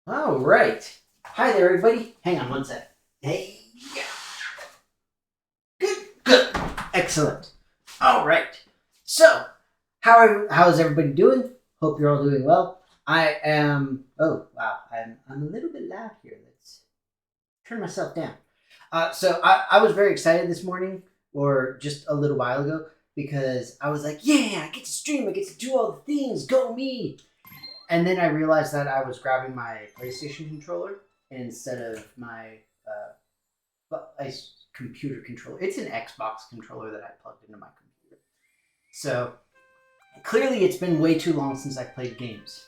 All right. Hi there, everybody. Hang on one sec. Hey. Yeah. Good. Good. Excellent. All right. So, how's everybody doing? Hope you're all doing well. I am. Oh wow. I'm a little bit loud here. Let's turn myself down. So I was very excited this morning, or just a little while ago, because I was like, yeah, I get to stream. I get to do all the things. Go me. And then I realized that I was grabbing my PlayStation controller instead of my computer controller. It's an Xbox controller that I plugged into my computer. So clearly, it's been way too long since I played games.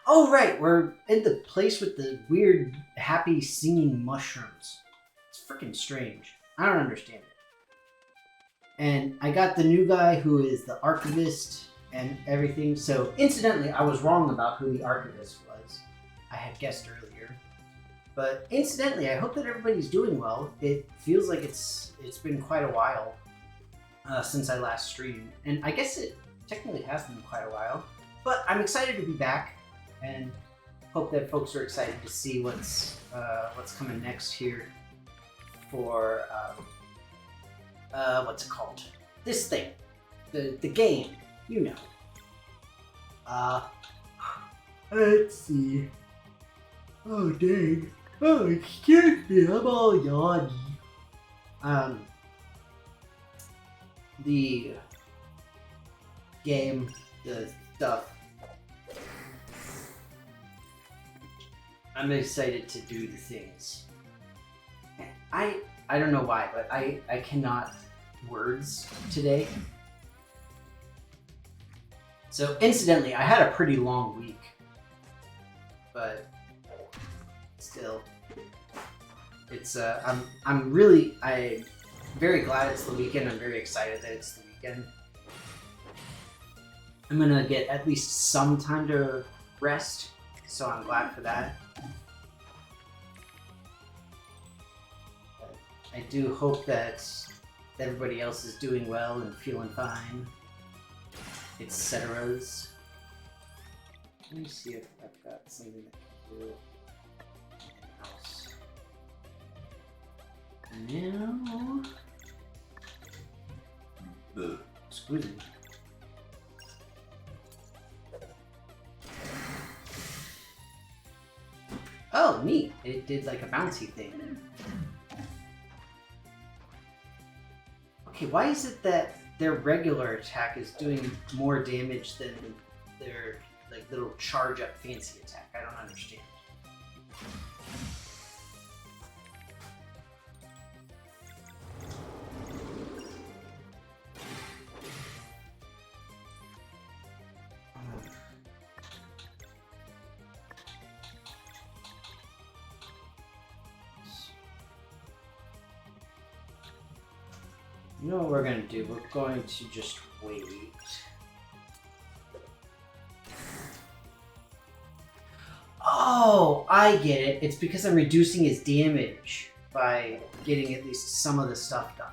Oh right, we're in the place with the weird, happy singing mushrooms. It's freaking strange. I don't understand it. And I got the new guy who is the archivist and everything. So, incidentally, I was wrong about who the archivist was. I had guessed earlier. But incidentally, I hope that everybody's doing well. It feels like it's been quite a while since I last streamed, and I guess it technically has been quite a while. But I'm excited to be back, and hope that folks are excited to see what's coming next here for what's it called? This thing, the game, you know. Uh, let's see. Oh dang. Oh, excuse me, I'm all yawny. The game, the stuff. I'm excited to do the things. I don't know why, but I cannot words today. So incidentally, I had a pretty long week, but still, it's I'm very glad it's the weekend. I'm very excited that it's the weekend. I'm gonna get at least some time to rest, so I'm glad for that. I do hope that everybody else is doing well and feeling fine, etc. Let me see if I've got something that can do else. Now, excuse me. Oh, neat! It did like a bouncy thing. Okay, why is it that their regular attack is doing more damage than their like little charge up fancy attack? I don't understand. You know what we're going to do? We're going to just wait. Oh, I get it. It's because I'm reducing his damage by getting at least some of the stuff done.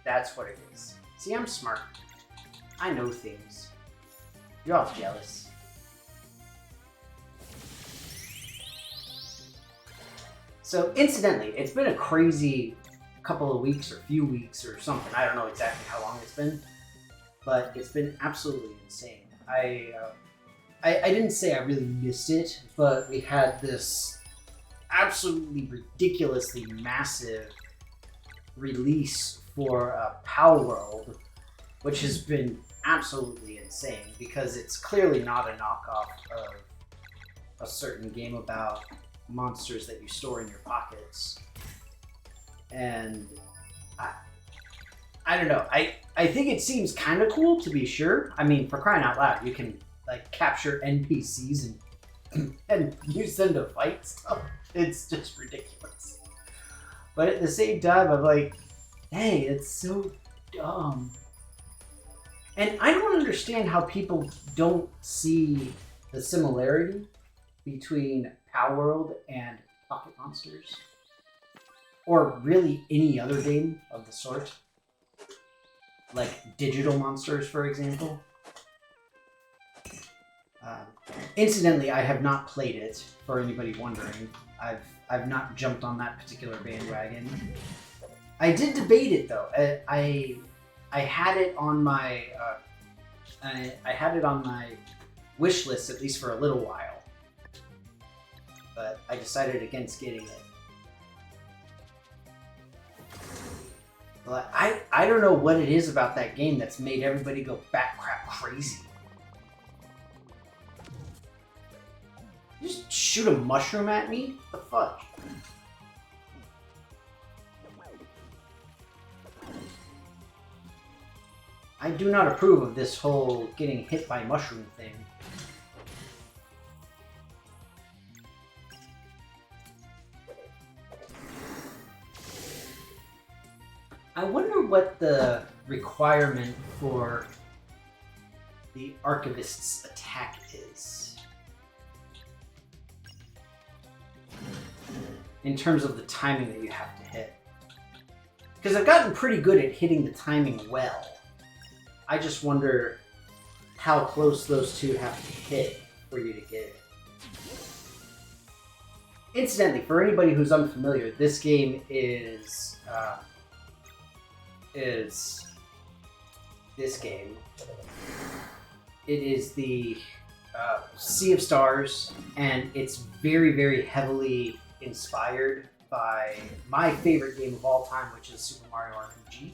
That's what it is. See, I'm smart. I know things. You're all jealous. So, incidentally, it's been a crazy couple of weeks or few weeks or something. I don't know exactly how long it's been, but it's been absolutely insane. I didn't say I really missed it, but we had this absolutely ridiculously massive release for Power World, which has been absolutely insane because it's clearly not a knockoff of a certain game about monsters that you store in your pockets. And I don't know. I think it seems kind of cool, to be sure. I mean, for crying out loud, you can like capture NPCs and use them to fight stuff. It's just ridiculous. But at the same time, I'm like, dang, it's so dumb. And I don't understand how people don't see the similarity between Power World and Pocket Monsters. Or really any other game of the sort. Like Digital Monsters, for example. Incidentally, I have not played it, for anybody wondering. I've not jumped on that particular bandwagon. I did debate it though. I had it on my I had it on my wish list at least for a little while, but I decided against getting it. Well, I don't know what it is about that game that's made everybody go bat crap crazy. You just shoot a mushroom at me? What the fuck? I do not approve of this whole getting hit by mushroom thing. I wonder what the requirement for the Archivist's attack is. In terms of the timing that you have to hit. Because I've gotten pretty good at hitting the timing well. I just wonder how close those two have to hit for you to get it. Incidentally, for anybody who's unfamiliar, this game is this game. It is the Sea of Stars, and it's very, very heavily inspired by my favorite game of all time, which is Super Mario RPG.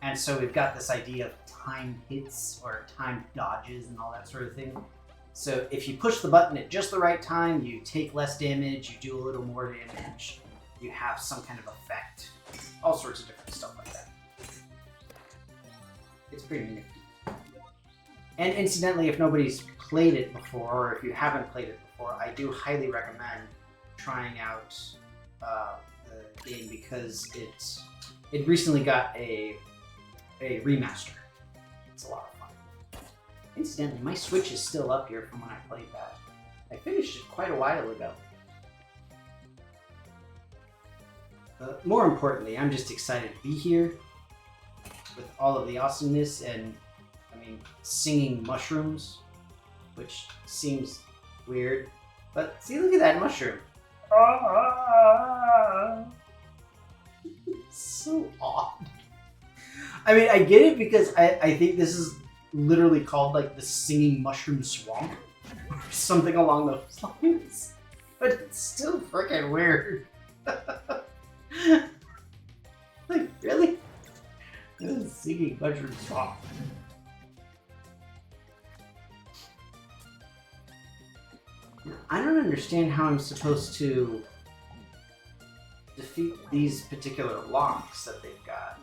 And so we've got this idea of time hits or time dodges and all that sort of thing. So if you push the button at just the right time, you take less damage, you do a little more damage, you have some kind of effect. All sorts of different stuff like that. It's pretty nifty. And incidentally, if nobody's played it before, or if you haven't played it before, I do highly recommend trying out the game because it recently got a remaster. It's a lot of fun. Incidentally, my Switch is still up here from when I played that. I finished it quite a while ago. More importantly, I'm just excited to be here with all of the awesomeness and, I mean, singing mushrooms, which seems weird. But see, look at that mushroom. So odd. I mean, I get it because I think this is literally called like the singing mushroom swamp or something along those lines. But it's still freaking weird. Like, really? This is singing mushroom swamp. I don't understand how I'm supposed to defeat these particular locks that they've got.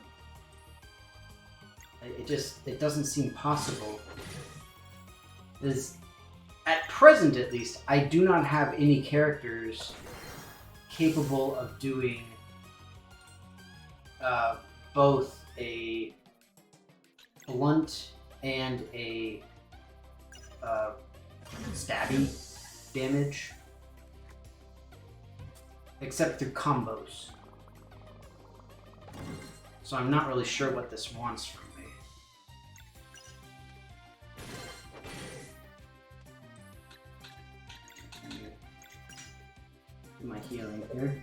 It doesn't seem possible. At present, at least, I do not have any characters capable of doing both a blunt and a stabby damage, except through combos. So I'm not really sure what this wants from me. Do my healing here.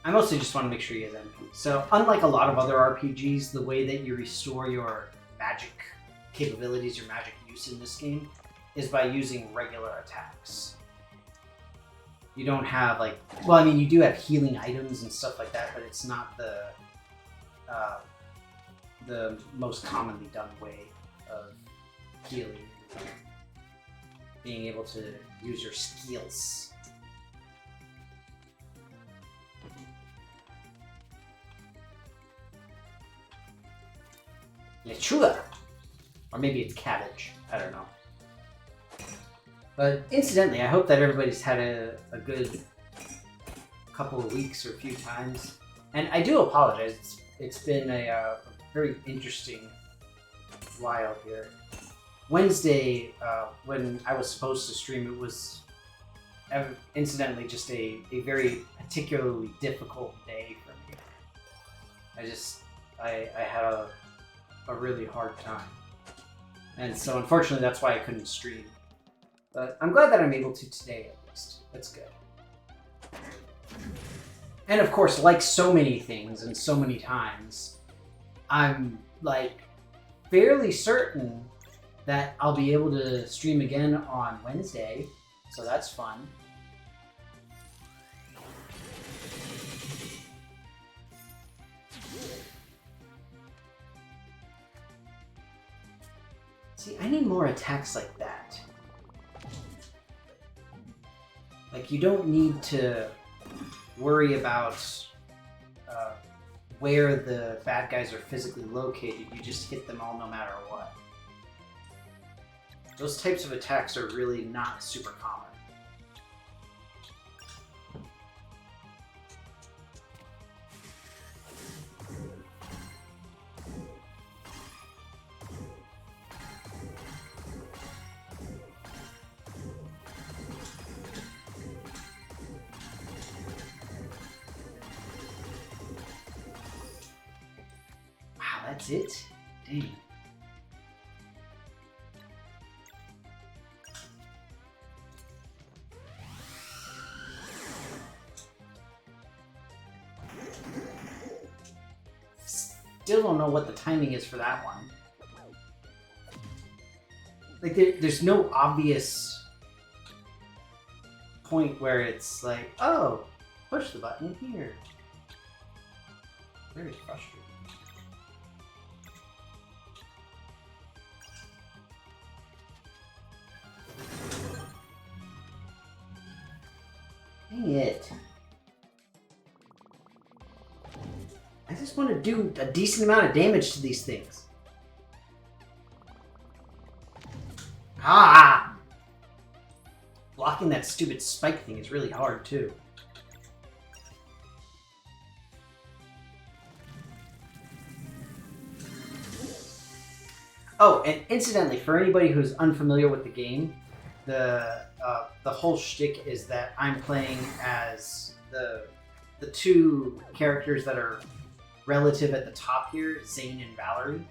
I mostly just want to make sure he has MP. So, unlike a lot of other RPGs, the way that you restore your magic capabilities, your magic use in this game, is by using regular attacks. You don't have, like... Well, I mean, you do have healing items and stuff like that, but it's not the most commonly done way of healing. Being able to use your skills. Lechuga! Or maybe it's cabbage. I don't know. But incidentally, I hope that everybody's had a good couple of weeks or a few times. And I do apologize. It's been a very interesting while here. Wednesday, when I was supposed to stream, it was incidentally just a very particularly difficult day for me. I had a really hard time. And so unfortunately that's why I couldn't stream. But I'm glad that I'm able to today at least. That's good. And of course, like so many things and so many times, I'm like fairly certain that I'll be able to stream again on Wednesday. So that's fun. See, I need more attacks like that. Like, you don't need to worry about where the bad guys are physically located. You just hit them all no matter what. Those types of attacks are really not super common. That's it? Dang. Still don't know what the timing is for that one. Like, there's no obvious point where it's like, oh, push the button here. Very frustrating. Dang it. I just want to do a decent amount of damage to these things. Ah! Blocking that stupid spike thing is really hard, too. Oh, and incidentally, for anybody who's unfamiliar with the game, the whole shtick is that I'm playing as the two characters that are relative at the top here, Zane and Valerie.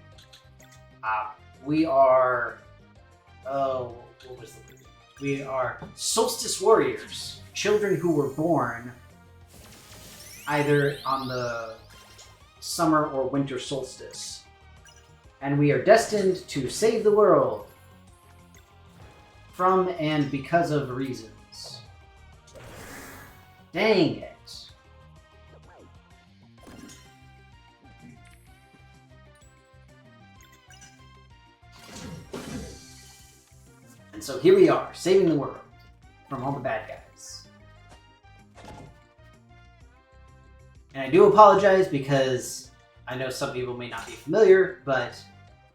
We are what was the word? We are Solstice Warriors, children who were born either on the summer or winter solstice. And we are destined to save the world from and because of reasons. Dang it. And so here we are, saving the world from all the bad guys. And I do apologize because I know some people may not be familiar, but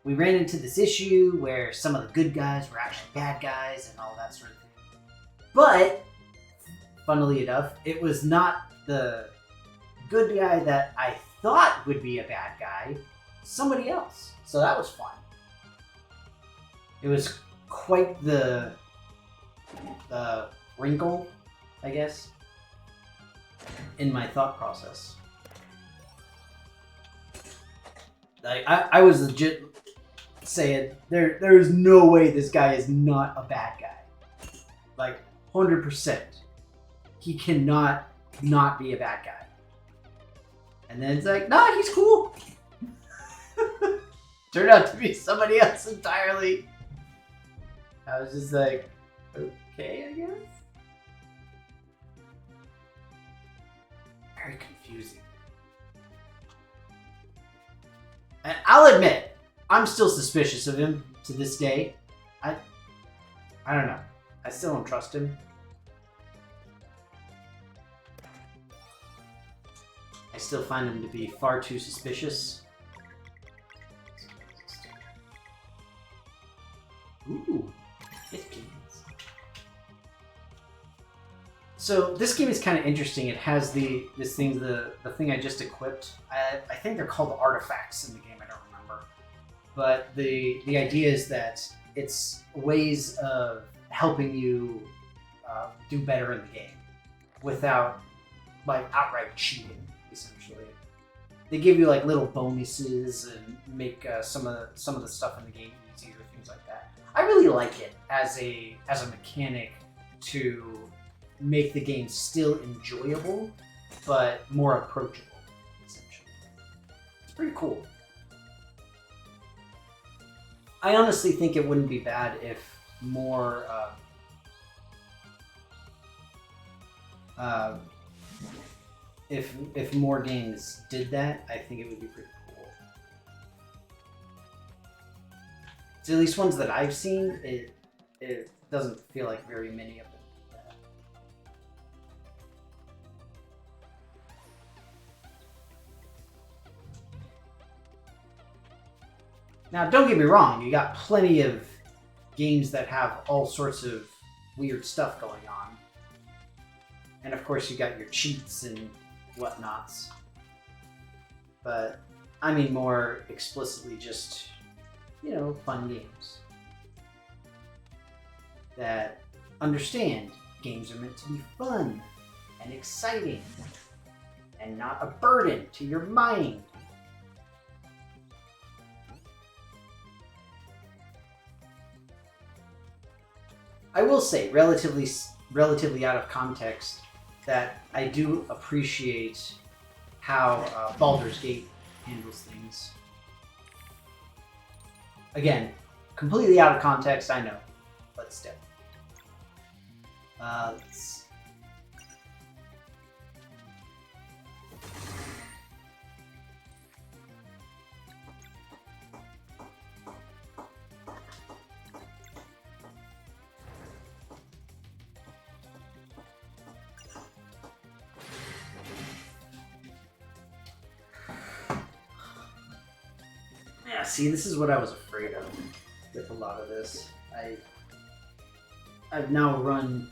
we ran into this issue where some of the good guys were actually bad guys and all that sort of thing. But, funnily enough, it was not the good guy that I thought would be a bad guy, somebody else. So that was fun. It was quite the wrinkle, I guess, in my thought process. Like, I was legit saying, there's no way this guy is not a bad guy. Like, 100%. He cannot not be a bad guy. And then it's like, nah, he's cool. Turned out to be somebody else entirely. I was just like, okay, I guess? Very confusing. And I'll admit, I'm still suspicious of him to this day. I don't know. I still don't trust him. I still find him to be far too suspicious. Ooh, 15. So this game is kind of interesting. It has the thing I just equipped. I think they're called artifacts in the game. I don't remember. But the idea is that it's ways of helping you do better in the game without like outright cheating. Essentially, they give you like little bonuses and make some of the stuff in the game easier, things like that. I really like it as a mechanic to make the game still enjoyable, but more approachable. Essentially, it's pretty cool. I honestly think it wouldn't be bad if more if more games did that. I think it would be pretty cool. So at least ones that I've seen, it doesn't feel like very many of them. Now, don't get me wrong, you got plenty of games that have all sorts of weird stuff going on. And of course, you got your cheats and whatnots. But I mean more explicitly just, fun games. That understand games are meant to be fun and exciting and not a burden to your mind. I will say, relatively out of context, that I do appreciate how Baldur's Gate handles things. Again, completely out of context, I know, but still. Let's... Yeah, see, this is what I was afraid of with a lot of this. I've now run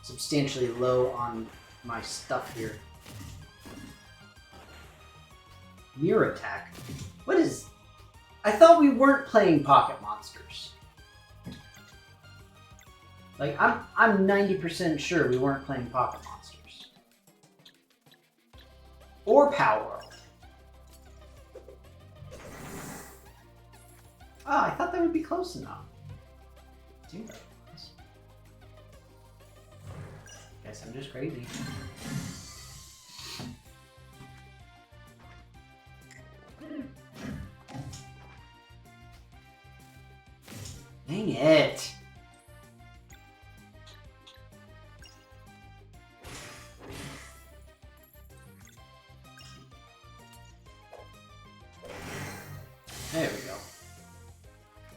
substantially low on my stuff here. Mirror attack? What is... I thought we weren't playing Pocket Monsters. Like, I'm 90% sure we weren't playing Pocket Monsters. Or Power World. Oh, I thought that would be close enough. Dude, guess I'm just crazy. Dang it! There we go.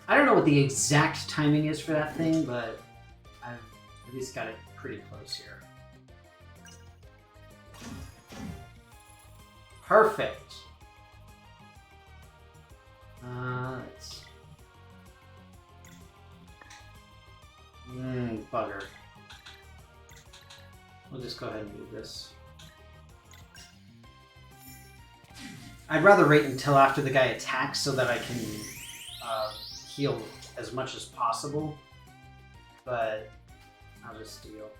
I don't know what the exact timing is for that thing, but I've at least got it pretty close here. Perfect. Let's... Bugger. We'll just go ahead and do this. I'd rather wait until after the guy attacks so that I can heal as much as possible, but I'll just steal.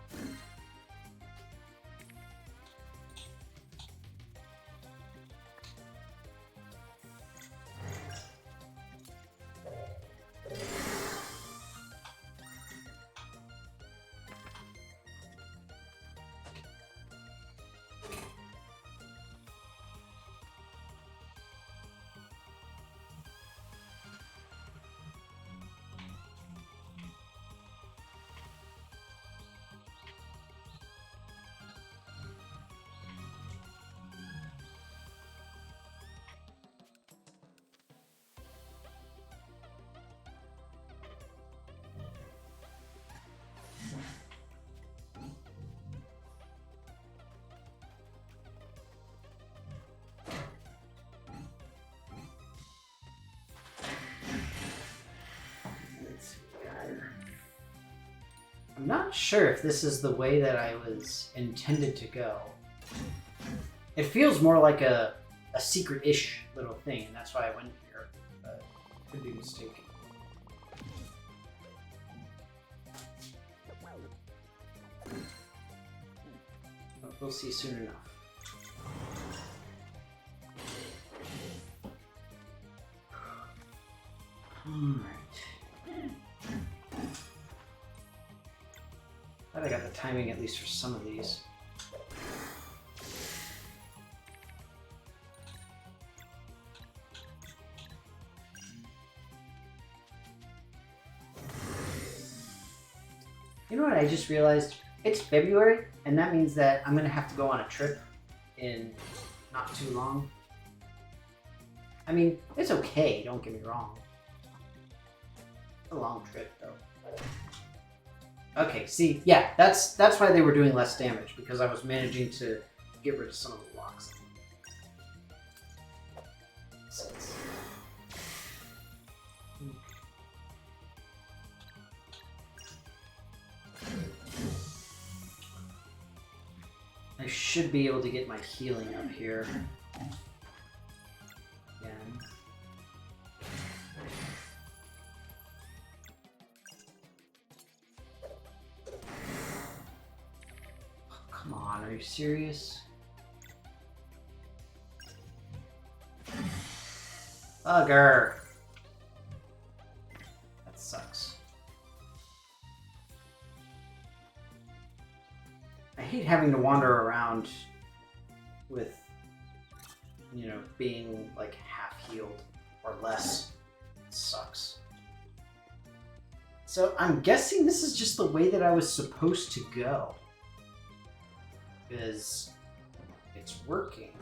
I'm not sure if this is the way that I was intended to go. It feels more like a secret-ish little thing, and that's why I went here, but I could be mistaken. we'll see soon enough. Alright. Glad I got the timing at least for some of these. You know what I just realized? It's February, and that means that I'm gonna have to go on a trip in not too long. I mean, it's okay, don't get me wrong. It's a long trip, though. Okay, see, yeah, that's why they were doing less damage, because I was managing to get rid of some of the locks. I should be able to get my healing up here. Again. Oh, come on, are you serious? Bugger! That sucks. I hate having to wander around with, you know, being like half healed or less. It sucks. So I'm guessing this is just the way that I was supposed to go. Because it's working.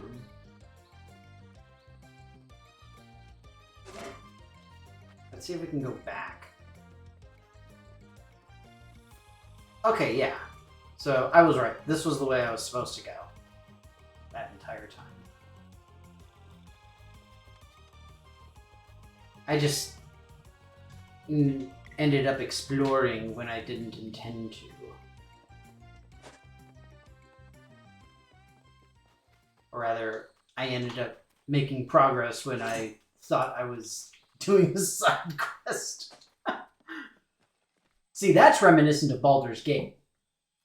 Let's see if we can go back. Okay, yeah. So I was right. This was the way I was supposed to go that entire time. I just ended up exploring when I didn't intend to. Or rather, I ended up making progress when I thought I was doing a side quest. See, that's reminiscent of Baldur's Gate.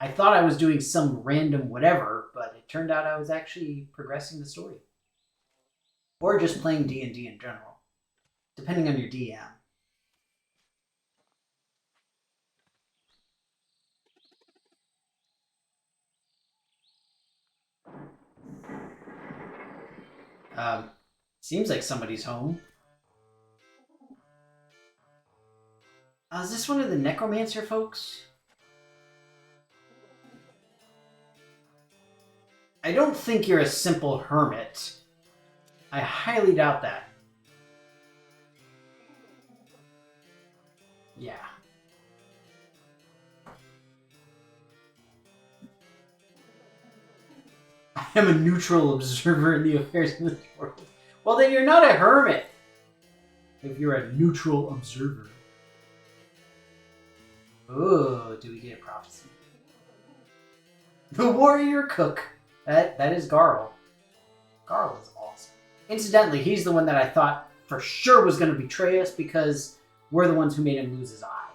I thought I was doing some random whatever, but it turned out I was actually progressing the story. Or just playing D&D in general, depending on your DM. Seems like somebody's home. Is this one of the Necromancer folks? I don't think you're a simple hermit. I highly doubt that. Yeah. I am a neutral observer in the affairs of the world. Well, then you're not a hermit. If you're a neutral observer. Oh, do we get a prophecy? The warrior cook. That is Garl. Garl is awesome. Incidentally, he's the one that I thought for sure was going to betray us because we're the ones who made him lose his eye.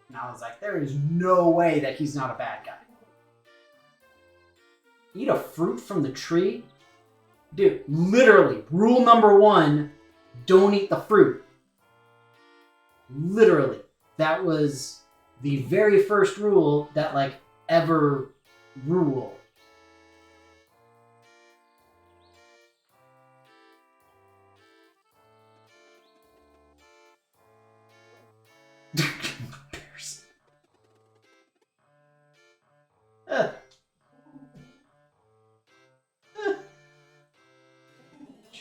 And I was like, there is no way that he's not a bad guy. Eat a fruit from the tree? Dude, literally, rule number 1, don't eat the fruit. Literally. That was the very first rule that, like, ever rule.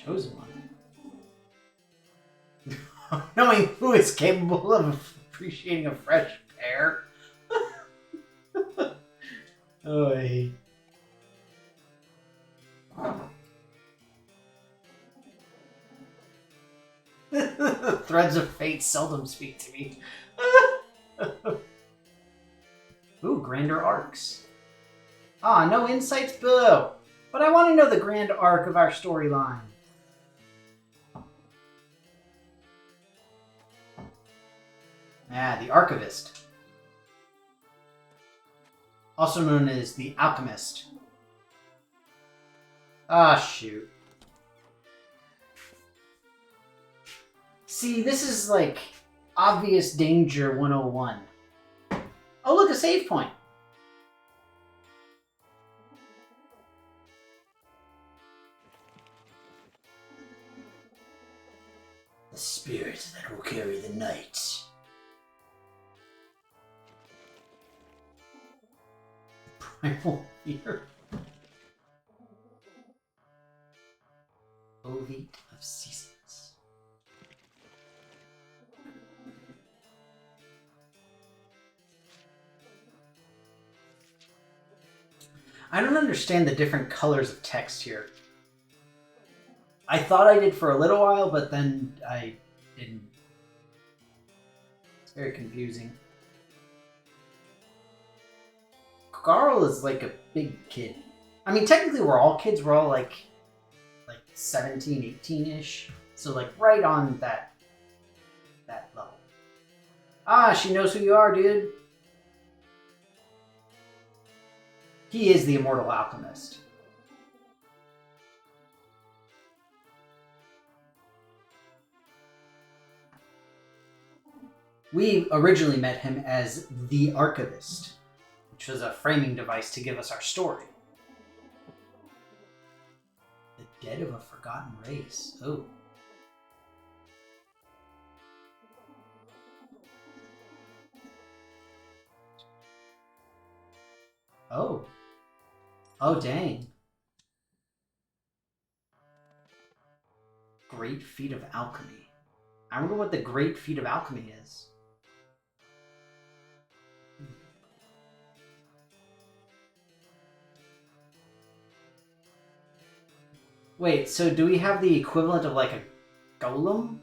Chosen one. Knowing who is capable of appreciating a fresh pear. Oh, I hate. Threads of fate seldom speak to me. Ooh, grander arcs. Ah, no insights below. But I want to know the grand arc of our storyline. Ah, the Archivist. Also known as the Alchemist. Ah, shoot. See, this is like obvious danger 101. Oh, look, a save point. The spirit that will carry the night. Primal fear. Ovate of Seasons. I don't understand the different colors of text here. I thought I did for a little while, but then I didn't. It's very confusing. Garl is like a big kid. I mean, technically we're all kids. We're all like 17, 18-ish. So like right on that level. Ah, she knows who you are, dude. He is the immortal alchemist. We originally met him as the Archivist, which was a framing device to give us our story. The dead of a forgotten race. Oh. Oh. Oh, dang. Great Feat of Alchemy. I wonder what the Great Feat of Alchemy is. Wait, so do we have the equivalent of like a golem?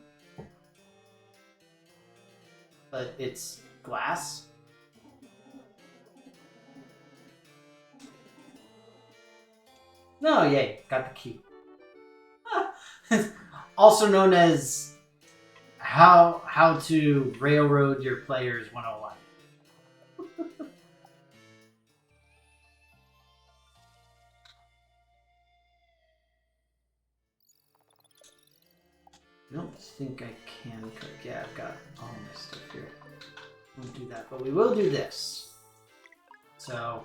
But it's glass? No, yay, got the key. Also known as how to railroad your players 101. I don't think I can cook. Yeah, I've got all my stuff here. Won't do that, but we will do this. So,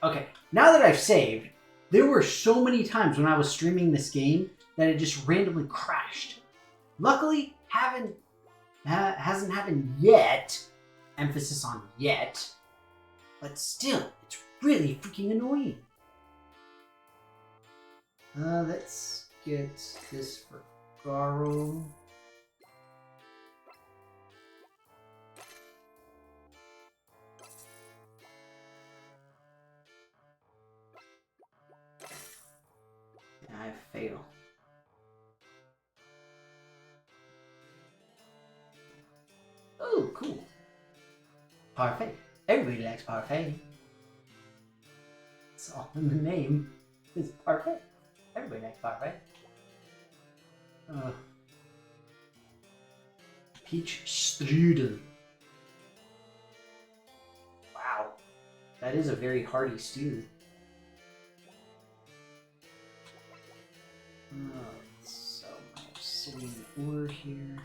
okay, now that I've saved, there were so many times when I was streaming this game that it just randomly crashed. Luckily, hasn't happened yet. Emphasis on yet. But still, it's really freaking annoying. Let's get this for Garl. I fail. Oh, cool. Parfait. Everybody likes parfait. It's all in the name. It's parfait. Everybody likes parfait. Peach strudel. Wow. That is a very hearty stew. So my obsidian ore here.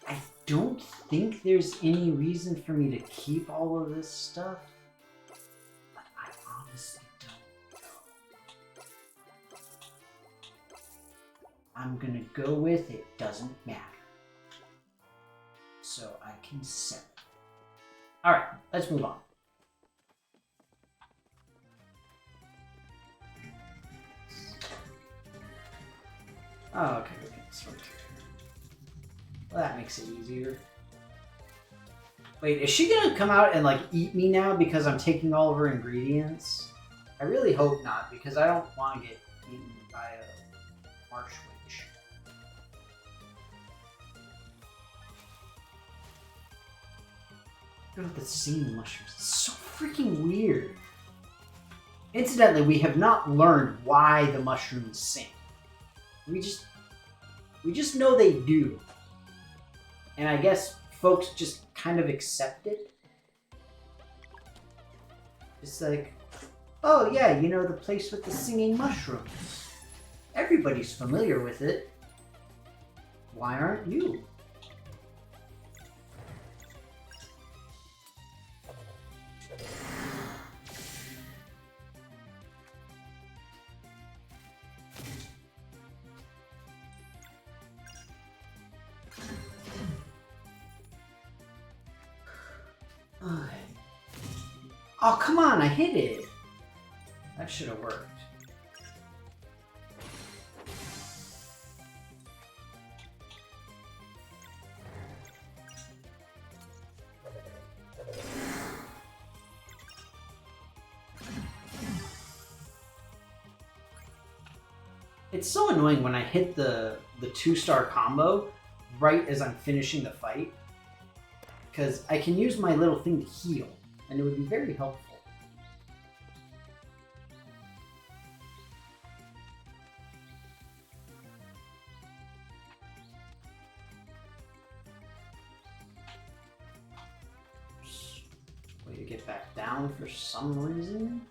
I don't think there's any reason for me to keep all of this stuff, but I honestly don't know. I'm gonna go with it doesn't matter. So I can sell it. Alright, let's move on. Oh, okay, we can sort it. Well, that makes it easier. Wait, is she gonna come out and like eat me now because I'm taking all of her ingredients? I really hope not, because I don't want to get eaten by a marsh witch. Look at the singing mushrooms. It's so freaking weird. Incidentally, we have not learned why the mushrooms sing. We just know they do. And I guess folks just kind of accept it. It's like, oh yeah, you know, the place with the singing mushrooms. Everybody's familiar with it. Why aren't you? Oh, come on, I hit it. That should have worked. It's so annoying when I hit the 2-star combo right as I'm finishing the fight, because I can use my little thing to heal, and it would be very helpful. Way to get back down for some reason.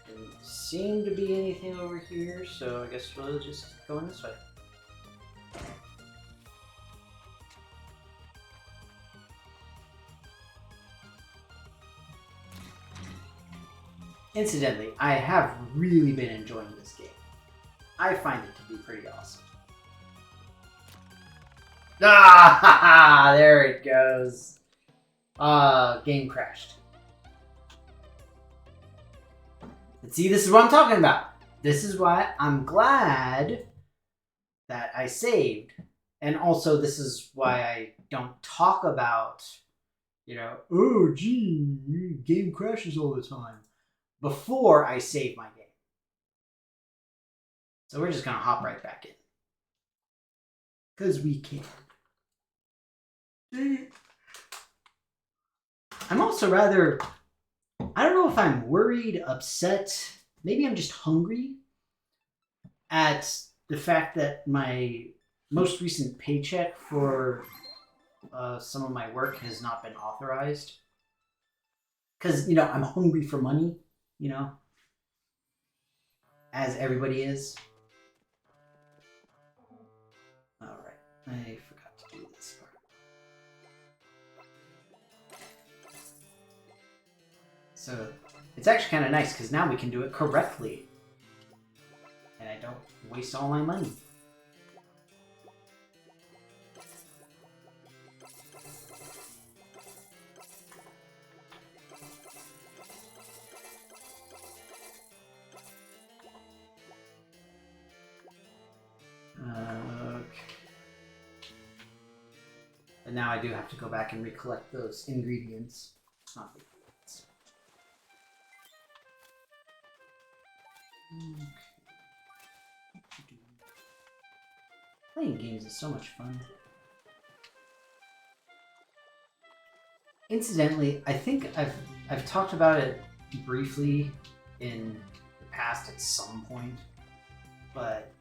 Didn't seem to be anything over here, so I guess we'll just keep going this way. Incidentally, I have really been enjoying this game. I find it to be pretty awesome. Ah, there it goes. Game crashed. And see, this is what I'm talking about. This is why I'm glad that I saved. And also, this is why I don't talk about, you know, oh, gee, game crashes all the time, before I save my game. So we're just going to hop right back in. Because we can. I'm also rather, I don't know if I'm worried, upset, maybe I'm just hungry at the fact that my most recent paycheck for some of my work has not been authorized. Because, you know, I'm hungry for money, you know, as everybody is. All right, I forgot to do this part. So it's actually kind of nice because now we can do it correctly. And I don't waste all my money. Okay. And now I do have to go back and recollect those ingredients. Not big. Okay. Playing games is so much fun. Incidentally, I think I've talked about it briefly in the past at some point, but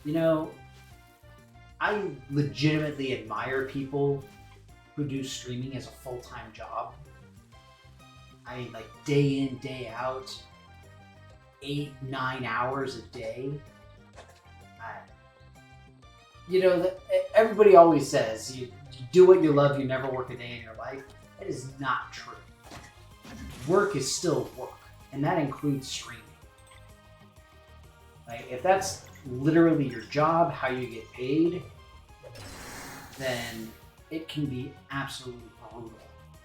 you know, I legitimately admire people who do streaming as a full-time job. I like day in, day out, 8-9 hours a day. You know, everybody always says you do what you love, you never work a day in your life. That is not true. Work is still work, and that includes streaming. Like, if that's literally your job, how you get paid, then it can be absolutely brutal.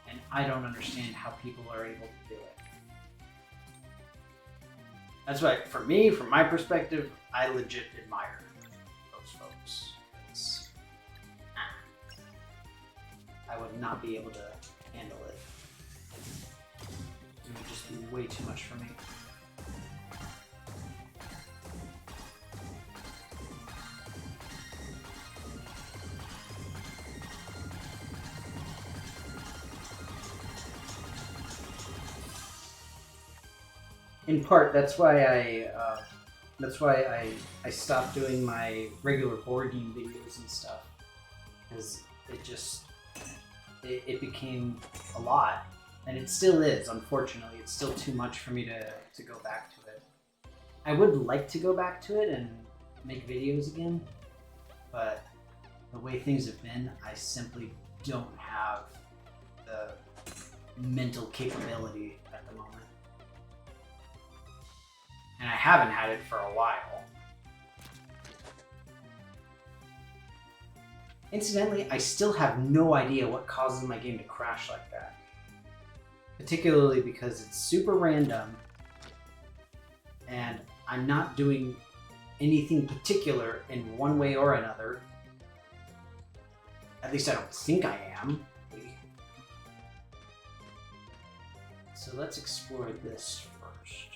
And I don't understand how people are able to do it. That's why, for me, from my perspective, I legit admire those folks. I would not be able to handle it. It would just be way too much for me. In part, that's why I That's why I stopped doing my regular board game videos and stuff, because it became a lot, and it still is. Unfortunately, it's still too much for me to go back to it. I would like to go back to it and make videos again, but the way things have been, I simply don't have the mental capability at the moment. And I haven't had it for a while. Incidentally, I still have no idea what causes my game to crash like that. Particularly because it's super random and I'm not doing anything particular in one way or another. At least I don't think I am. So let's explore this first.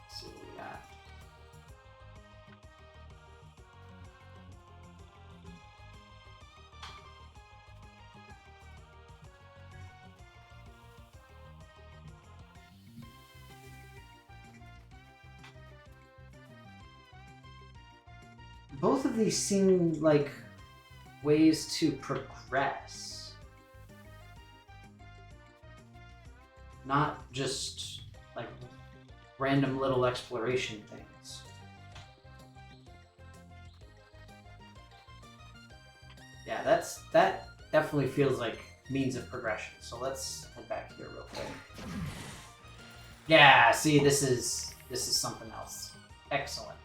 Let's see what we got. Both of these seem like ways to progress. Not just like random little exploration things. Yeah, that definitely feels like means of progression. So let's head back here real quick. Yeah, see, this is something else. Excellent.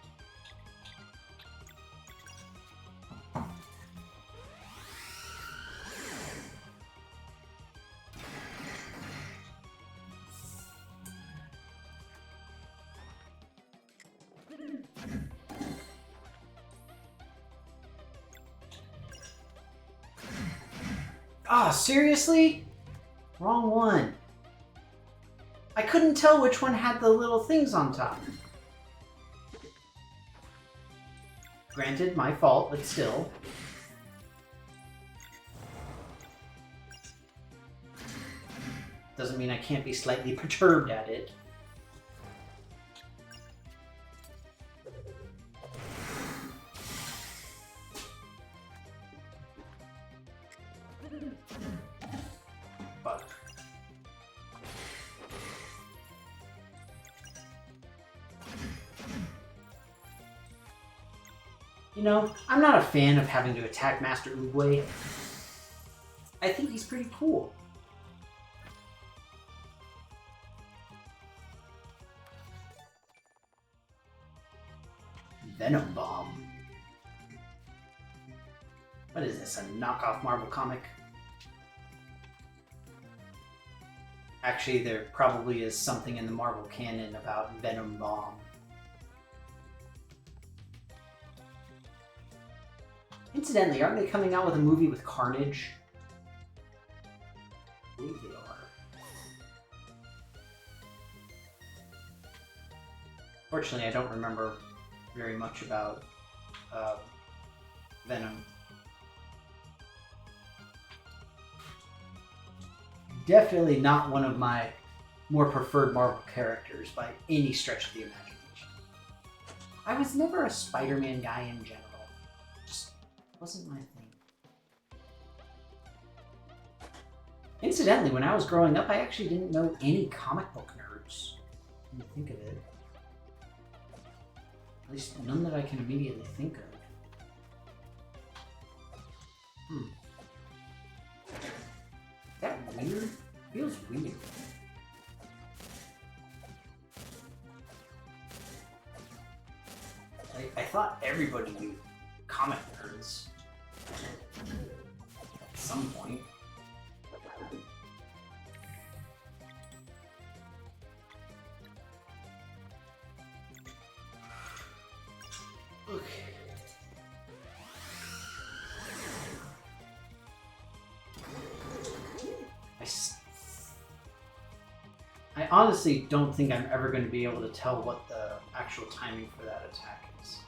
Ah, seriously? Wrong one. I couldn't tell which one had the little things on top. Granted, my fault, but still. Doesn't mean I can't be slightly perturbed at it. Bug. You know, I'm not a fan of having to attack Master Oogway. I think he's pretty cool. Venom Bomb. What is this, a knockoff Marvel comic? Actually, there probably is something in the Marvel canon about Venom Bomb. Incidentally, aren't they coming out with a movie with Carnage? I believe they are. Fortunately, I don't remember very much about Venom. Definitely not one of my more preferred Marvel characters by any stretch of the imagination. I was never a Spider-Man guy in general. Just wasn't my thing. Incidentally, when I was growing up, I actually didn't know any comic book nerds. When you think of it. At least none that I can immediately think of. Is that weird? Feels weird. I thought everybody knew comic nerds at some point. Okay. I honestly don't think I'm ever going to be able to tell what the actual timing for that attack is.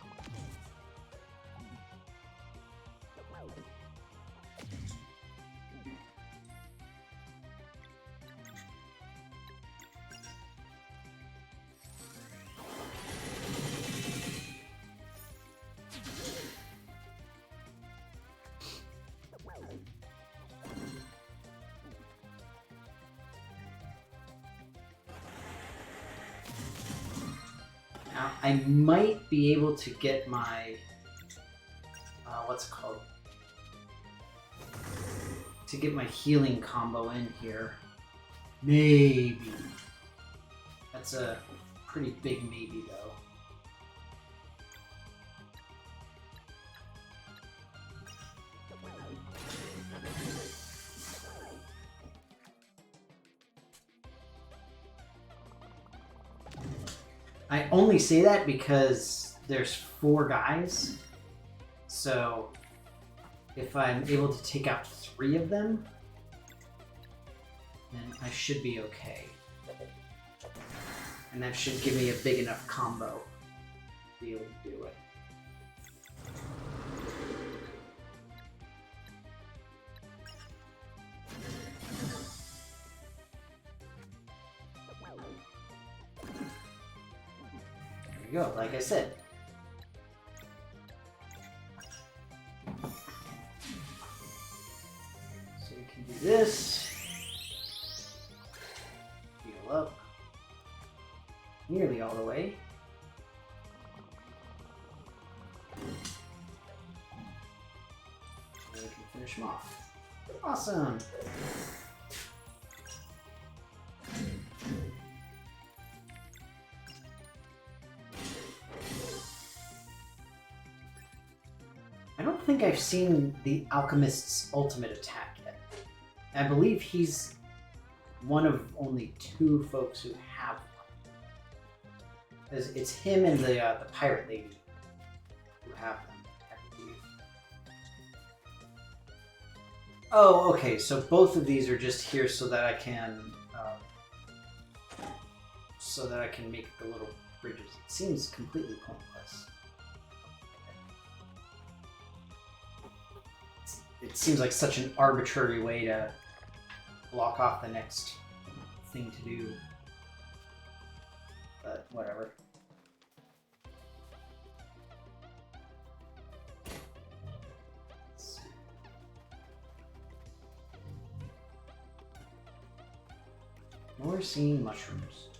Now, I might be able to get my... what's it called? To get my healing combo in here. Maybe. That's a pretty big maybe, though. I only say that because there's 4 guys, so if I'm able to take out 3 of them, then I should be okay. And that should give me a big enough combo to be able to do it. There we go, like I said. So we can do this. Heal up. Nearly all the way. And then we can finish them off. Awesome! I don't think I've seen the Alchemist's ultimate attack yet. I believe he's one of only 2 folks who have one. It's him and the pirate lady who have them, I believe. Oh, okay. So both of these are just here so that I can make the little bridges. It seems completely pointless. It seems like such an arbitrary way to block off the next thing to do. But whatever. More singing mushrooms.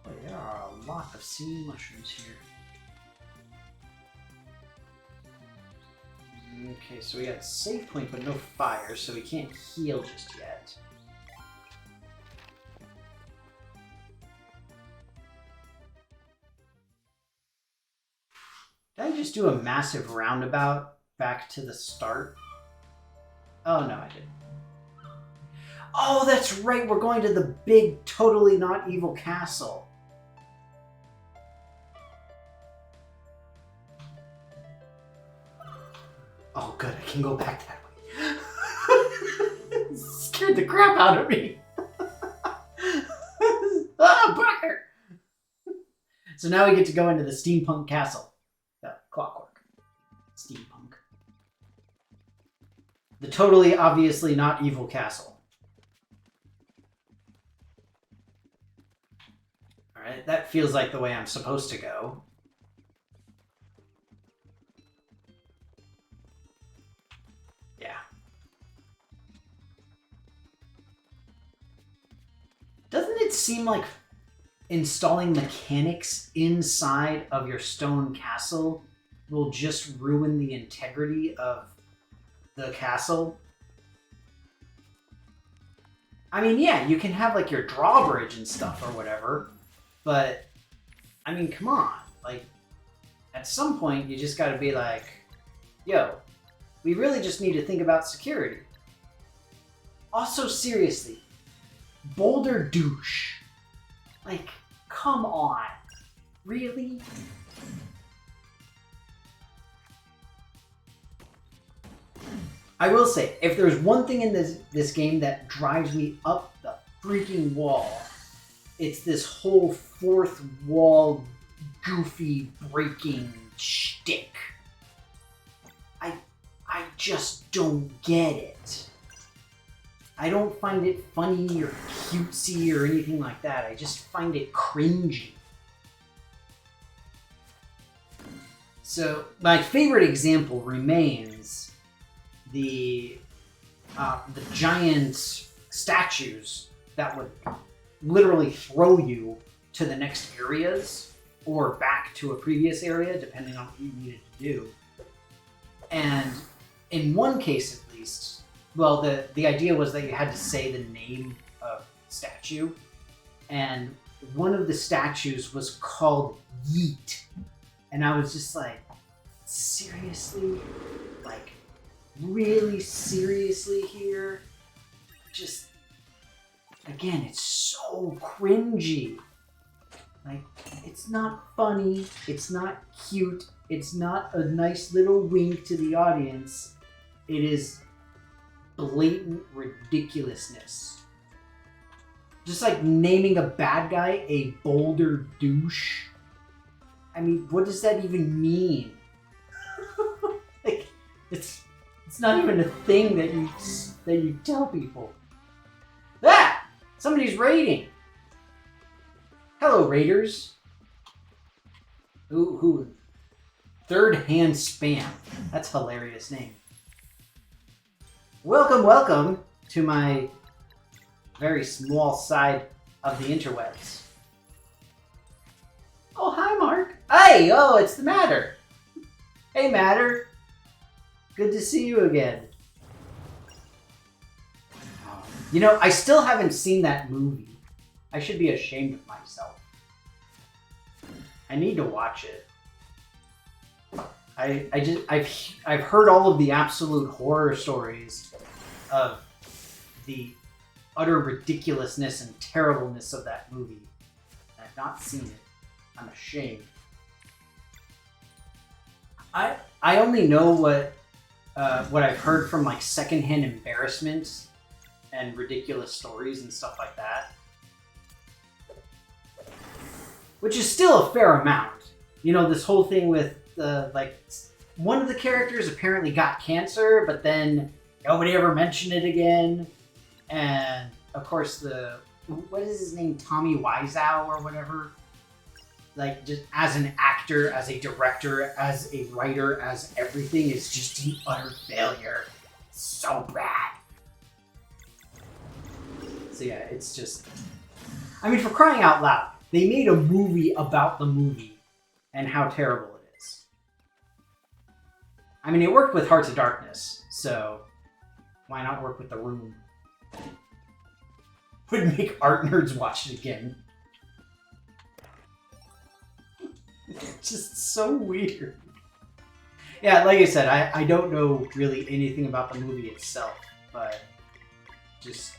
Boy, there are a lot of singing mushrooms here. Okay, so we got save point, but no fire, so we can't heal just yet. Did I just do a massive roundabout back to the start? Oh, no, I didn't. Oh, that's right, we're going to the big, totally not evil castle. Oh, good, I can go back that way. Scared the crap out of me. Ah, bugger! So now we get to go into the steampunk castle. Clockwork. Steampunk. The totally, obviously not evil castle. Alright, that feels like the way I'm supposed to go. Yeah. Doesn't it seem like installing mechanics inside of your stone castle will just ruin the integrity of the castle? I mean, yeah, you can have like your drawbridge and stuff or whatever, but I mean, come on. Like, at some point, you just gotta be like, yo, we really just need to think about security. Also, seriously, Boulder douche. Like, come on. Really? I will say, if there's one thing in this game that drives me up the freaking wall, it's this whole fourth wall goofy breaking shtick. I just don't get it. I don't find it funny or cutesy or anything like that. I just find it cringy. So my favorite example remains the giant statues that would literally throw you to the next areas or back to a previous area, depending on what you needed to do. And in one case, at least, well, the idea was that you had to say the name of the statue, and one of the statues was called Yeet, and I was just like, seriously? Like, really seriously here? Just, again, it's so cringy. Like, it's not funny, it's not cute, it's not a nice little wink to the audience. It is blatant ridiculousness. Just like naming a bad guy a boulder douche. I mean, what does that even mean? Like, it's not even a thing that you tell people. Ah! Somebody's raiding. Hello, raiders. Who? Third Hand Spam. That's a hilarious name. Welcome to my very small side of the interwebs. Oh, hi, Mark. Hey, oh, it's the Matter. Hey, Matter. Good to see you again. You know, I still haven't seen that movie. I should be ashamed of myself. I need to watch it. I've heard all of the absolute horror stories of the utter ridiculousness and terribleness of that movie. I've not seen it. I'm ashamed. I only know what I've heard from like secondhand embarrassments and ridiculous stories and stuff like that, which is still a fair amount. You know, this whole thing with one of the characters apparently got cancer, but then nobody ever mentioned it again. And of course, what is his name, Tommy Wiseau or whatever? Like, just as an actor, as a director, as a writer, as everything, is just an utter failure. So bad. So yeah, it's just, I mean, for crying out loud, they made a movie about the movie and how terrible it is. I mean, it worked with Hearts of Darkness, so why not work with The Room? Would make art nerds watch it again. It's just so weird. Yeah, like I said, I don't know really anything about the movie itself, but just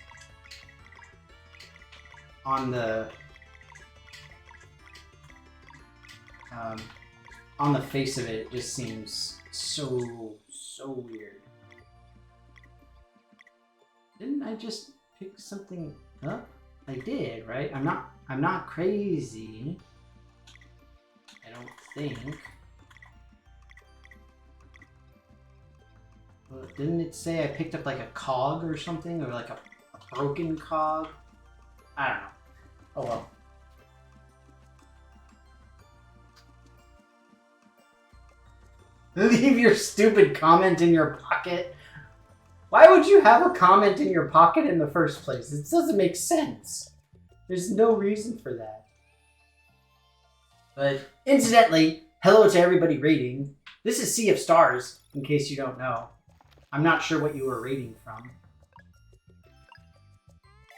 on the face of it, it just seems so weird. Didn't I just pick something up? I did, right? I'm not crazy. I don't think. Well, didn't it say I picked up like a cog or something? Or like a broken cog? I don't know. Oh well. Leave your stupid comment in your pocket. Why would you have a comment in your pocket in the first place? It doesn't make sense. There's no reason for that. But incidentally, hello to everybody rating. This is Sea of Stars, in case you don't know. I'm not sure what you were rating from.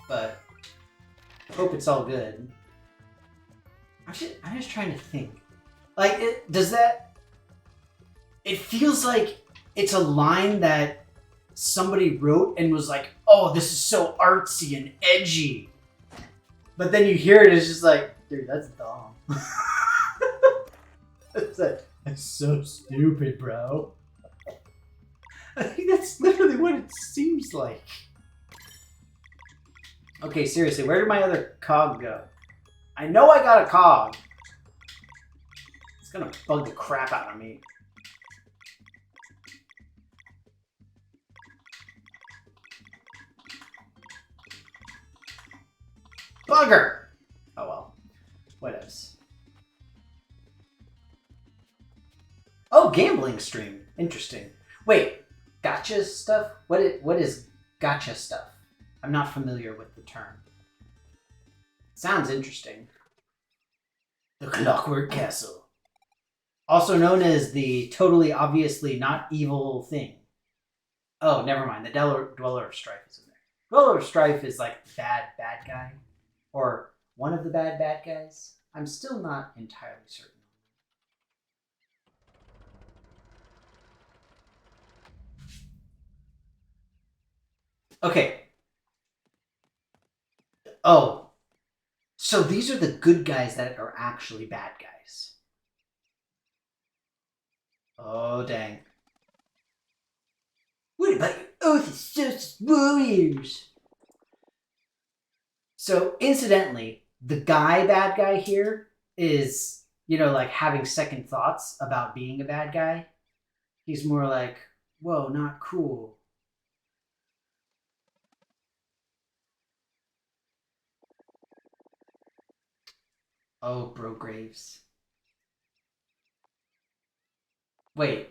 But I hope it's all good. I'm just trying to think. Like, it feels like it's a line that somebody wrote and was like, oh, this is so artsy and edgy. But then you hear it, it's just like, dude, that's dumb. That's so stupid, bro. I think that's literally what it seems like. Okay, seriously, where did my other cog go? I know I got a cog. It's gonna bug the crap out of me. Bugger! Oh well. What else? Oh, gambling stream. Interesting. Wait, gacha stuff? What is gacha stuff? I'm not familiar with the term. Sounds interesting. The Clockwork Castle. Also known as the totally obviously not evil thing. Oh, never mind. The Dweller of Strife is in there. Dweller of Strife is like the bad guy. Or one of the bad guys. I'm still not entirely certain. Okay. Oh. So these are the good guys that are actually bad guys. Oh, dang. What about your Oath of Socialist Warriors? So, incidentally, the bad guy here is, like having second thoughts about being a bad guy. He's more like, whoa, not cool. Oh, Bro Graves. Wait,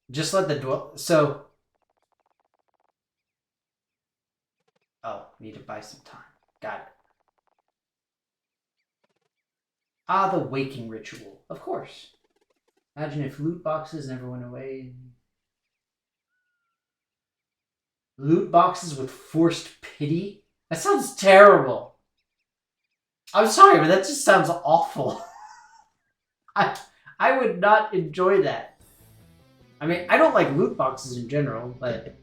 just let the so. Oh, need to buy some time. Got it. Ah, the waking ritual. Of course. Imagine if loot boxes never went away. Loot boxes with forced pity? That sounds terrible. I'm sorry, but that just sounds awful. I would not enjoy that. I mean, I don't like loot boxes in general, but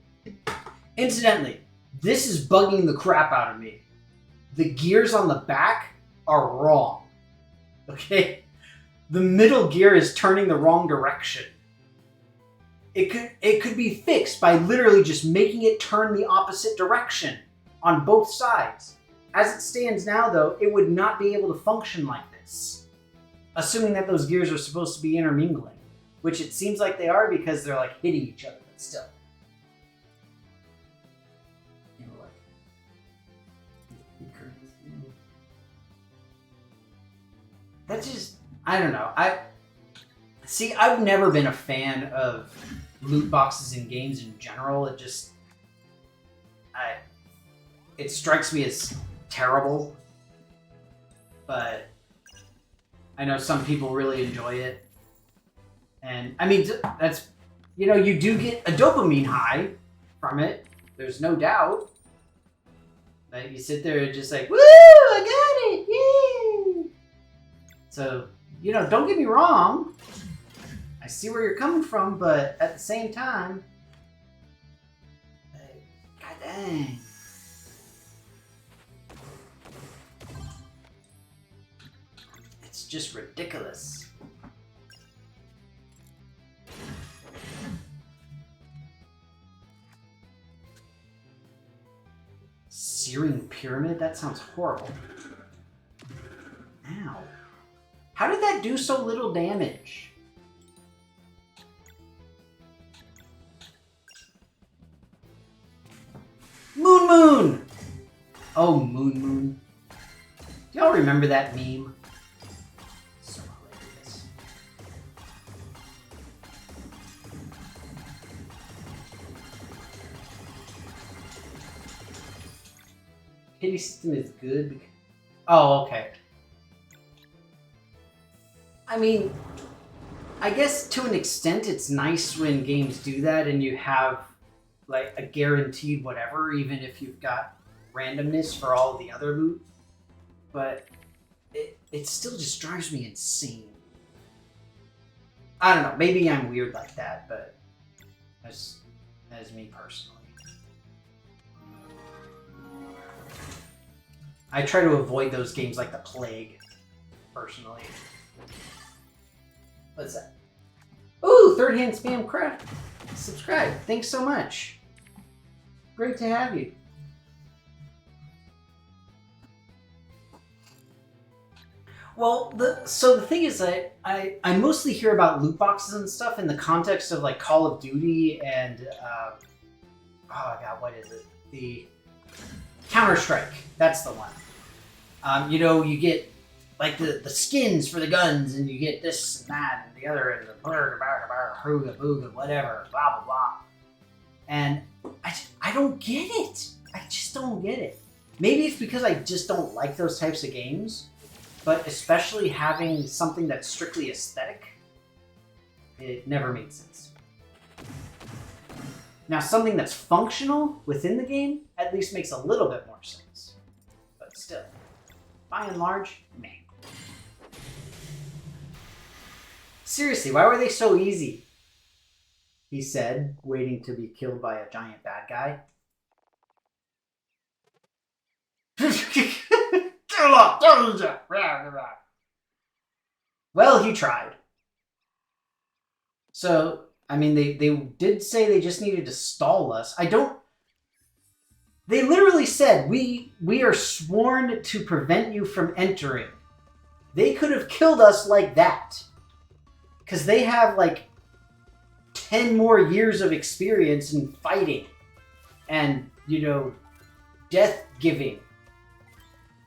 incidentally, this is bugging the crap out of me. The gears on the back are wrong. Okay? The middle gear is turning the wrong direction. It could be fixed by literally just making it turn the opposite direction on both sides. As it stands now, though, it would not be able to function like this. Assuming that those gears are supposed to be intermingling. Which it seems like they are because they're like hitting each other, but still. You know what? That's just, I don't know. I've never been a fan of loot boxes in games in general. It strikes me as terrible. But I know some people really enjoy it. And, I mean, that's, you do get a dopamine high from it. There's no doubt. But you sit there and just like, woo, I got it, yay! So, don't get me wrong. I see where you're coming from, but at the same time, god dang. It's just ridiculous. Searing Pyramid? That sounds horrible. Ow. How did that do so little damage? Moon! Oh, Moon. Do y'all remember that meme? So hilarious. Pity system is good. Oh, okay. I mean, I guess to an extent it's nice when games do that and you have like a guaranteed whatever, even if you've got randomness for all the other loot. But it still just drives me insane. I don't know, maybe I'm weird like that, but that's me personally. I try to avoid those games like the plague, personally. What's that? Ooh, third hand spam craft. Subscribe. Thanks so much. Great to have you. Well, the thing is that I mostly hear about loot boxes and stuff in the context of like Call of Duty and oh god, what is it? The Counter-Strike. That's the one. You get like the skins for the guns, and you get this and that and the other, and the hooga booga, whatever, blah blah blah. And I don't get it. I just don't get it. Maybe it's because I just don't like those types of games. but especially having something that's strictly aesthetic, it never made sense. Now, something that's functional within the game at least makes a little bit more sense. But still, by and large, meh. Seriously, why were they so easy? He said, waiting to be killed by a giant bad guy. Well, he tried. So, I mean, they did say they just needed to stall us. They literally said, we are sworn to prevent you from entering. They could have killed us like that. Because they have, like, 10 more years of experience in fighting. And, you know, death giving.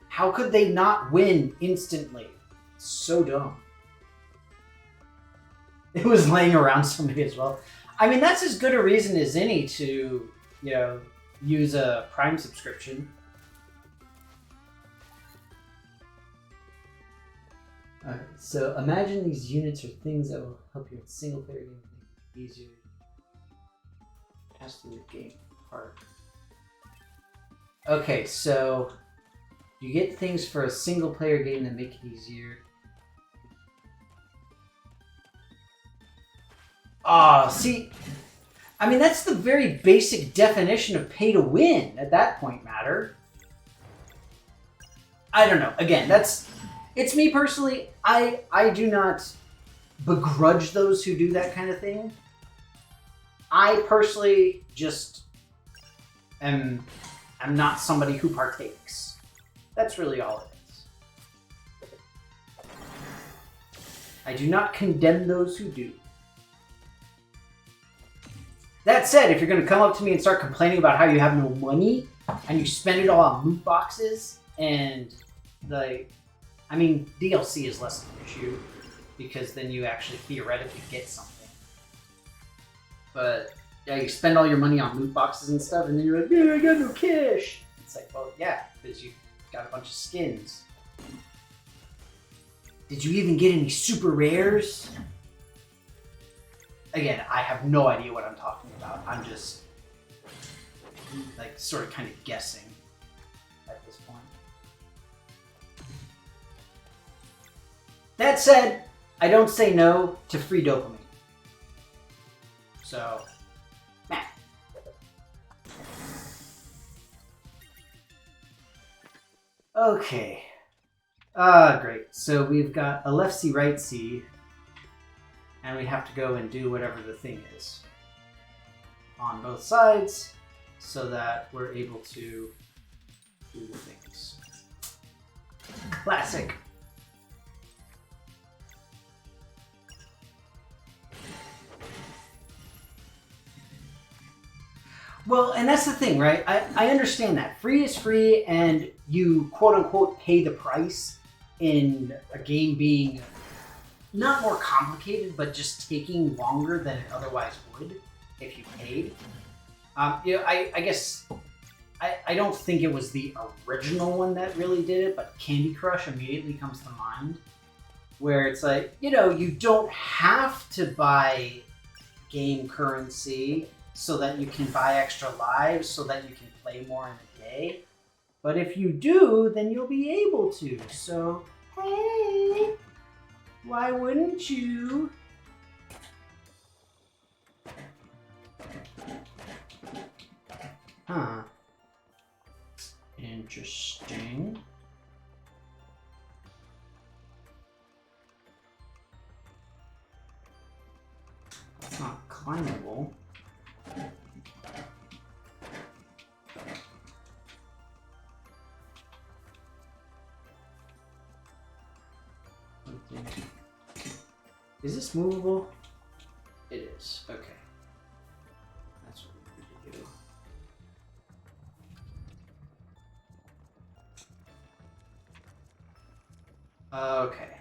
How could they not win instantly? So dumb. It was laying around somebody as well. I mean, that's as good a reason as any to, you know, use a Prime subscription. Alright, so imagine these units are things that will help you in single player games make it easier to pass through the game part. Okay, so you get things for a single player game that make it easier. Ah, see, I mean, that's the very basic definition of pay to win at that point, Matter. I don't know. Again, it's me personally. I do not begrudge those who do that kind of thing. I personally just am not somebody who partakes. That's really all it is. I do not condemn those who do. That said, if you're going to come up to me and start complaining about how you have no money and you spend it all on loot boxes and I mean, DLC is less of an issue because then you actually theoretically get something. But yeah, you spend all your money on loot boxes and stuff and then you're like, yeah, I got no cash. It's like, well, yeah, because you got a bunch of skins. Did you even get any super rares? Again, I have no idea what I'm talking about. I'm just, like, sort of kind of guessing at this point. That said, I don't say no to free dopamine. So, meh. Okay. Great. So we've got a left C, right C. And we have to go and do whatever the thing is on both sides so that we're able to do the things. Classic. Well, and that's the thing, right? I understand that. Free is free, and you quote-unquote pay the price in a game being not more complicated, but just taking longer than it otherwise would if you paid. You know, I guess I don't think it was the original one that really did it, but Candy Crush immediately comes to mind, where it's like, you know, you don't have to buy game currency so that you can buy extra lives so that you can play more in a day. But if you do, then you'll be able to. So, hey, why wouldn't you? Huh. Interesting. It's not climbable. Is this movable? It is. Okay. That's what we need to do. Okay.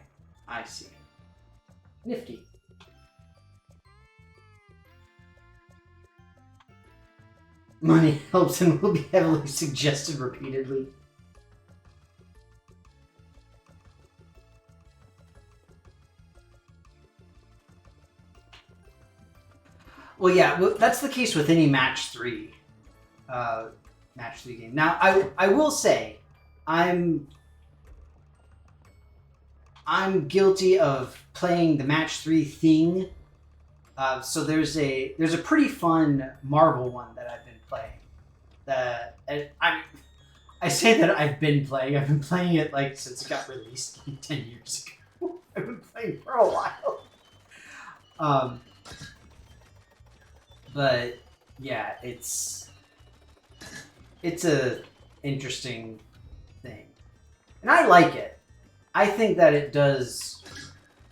I see. Nifty. Money helps and will be heavily suggested repeatedly. Well, yeah, that's the case with any match 3 game. Now, I will say, I'm guilty of playing the match 3 thing. So there's a pretty fun Marvel one that I've been playing. I say that I've been playing. I've been playing it like since it got released 10 years ago. I've been playing for a while. But yeah, it's a interesting thing, and I like it. I think that it does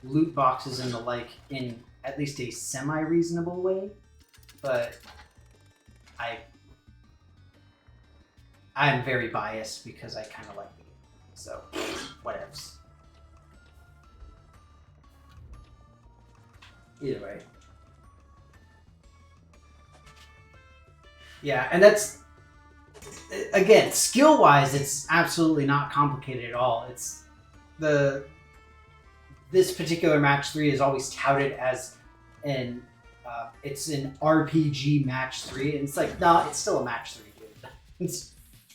loot boxes and the like in at least a semi-reasonable way, but I'm very biased because I kind of like the game, so whatevs. Either way. Yeah, and that's, again, skill-wise, it's absolutely not complicated at all. It's this particular match 3 is always touted as it's an RPG match 3, and it's like, no, it's still a match 3, dude. It's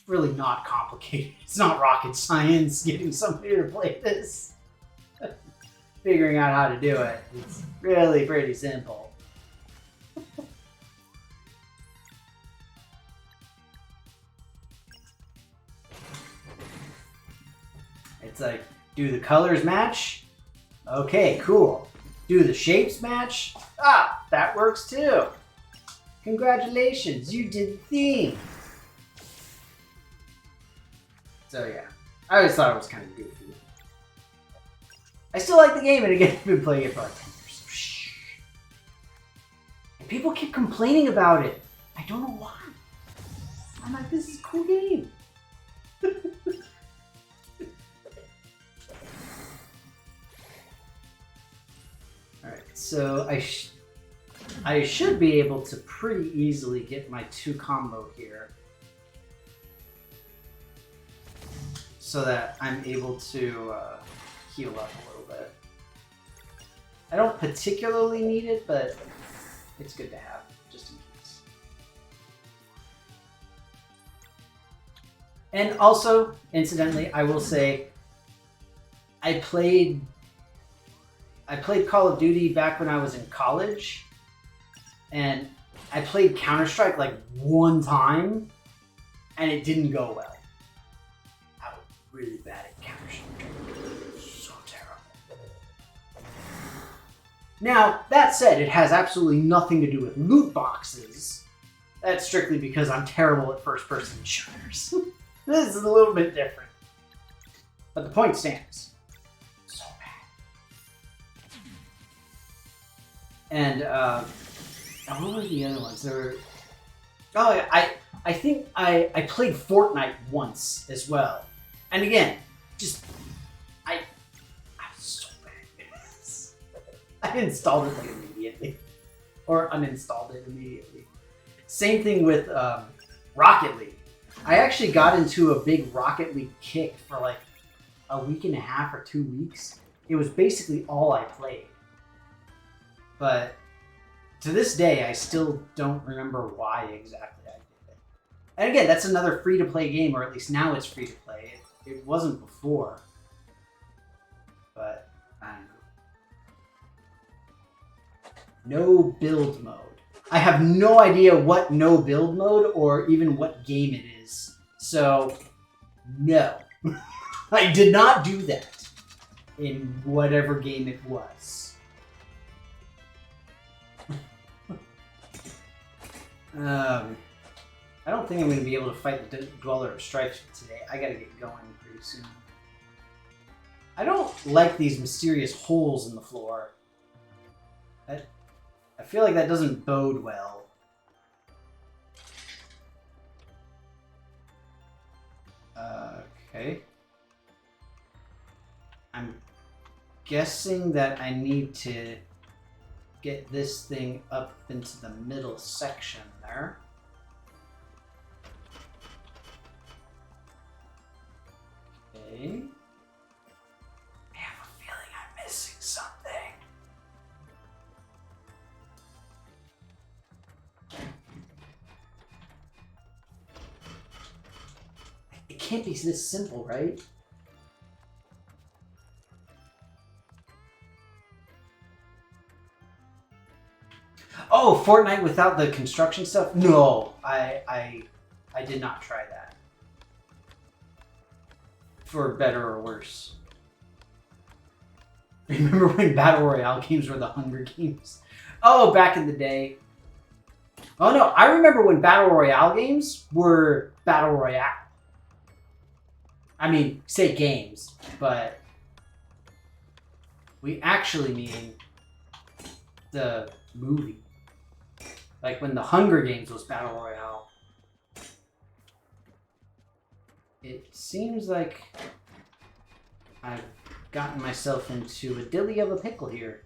really not complicated. It's not rocket science getting somebody to play this. Figuring out how to do it. It's really pretty simple. It's like, do the colors match? Okay, cool. Do the shapes match? Ah, that works too. Congratulations, you did the thing. So yeah, I always thought it was kind of goofy. I still like the game, and again, I've been playing it for like 10 years. So shh. And people keep complaining about it. I don't know why. I'm like, this is a cool game. Alright, so I should be able to pretty easily get my 2 combo here, so that I'm able to heal up a little bit. I don't particularly need it, but it's good to have, just in case. And also, incidentally, I will say, I played Call of Duty back when I was in college, and I played Counter-Strike like 1 time, and it didn't go well. I was really bad at Counter-Strike. So terrible. Now, that said, it has absolutely nothing to do with loot boxes. That's strictly because I'm terrible at first-person shooters. This is a little bit different. But the point stands. And what were the other ones? There were. Oh, yeah, I think I played Fortnite once as well, and again, just I'm so bad at this. I installed it like immediately, or uninstalled it immediately. Same thing with Rocket League. I actually got into a big Rocket League kick for like a week and a half or 2 weeks. It was basically all I played. But to this day, I still don't remember why exactly I did it. And again, that's another free-to-play game, or at least now it's free-to-play. It wasn't before. But, I don't know. No build mode. I have no idea what no build mode or even what game it is. So, no. I did not do that in whatever game it was. I don't think I'm going to be able to fight the Dweller of Stripes today. I gotta get going pretty soon. I don't like these mysterious holes in the floor. I feel like that doesn't bode well. Okay. I'm guessing that I need to get this thing up into the middle section there. Okay. I have a feeling I'm missing something. can't be this simple, right? Oh, Fortnite without the construction stuff? No, I did not try that. For better or worse. Remember when Battle Royale games were the Hunger Games? Oh, back in the day. Oh no, I remember when Battle Royale games were Battle Royale. I mean, say games, but we actually mean the movie. Like when the Hunger Games was Battle Royale. It seems like I've gotten myself into a dilly of a pickle here.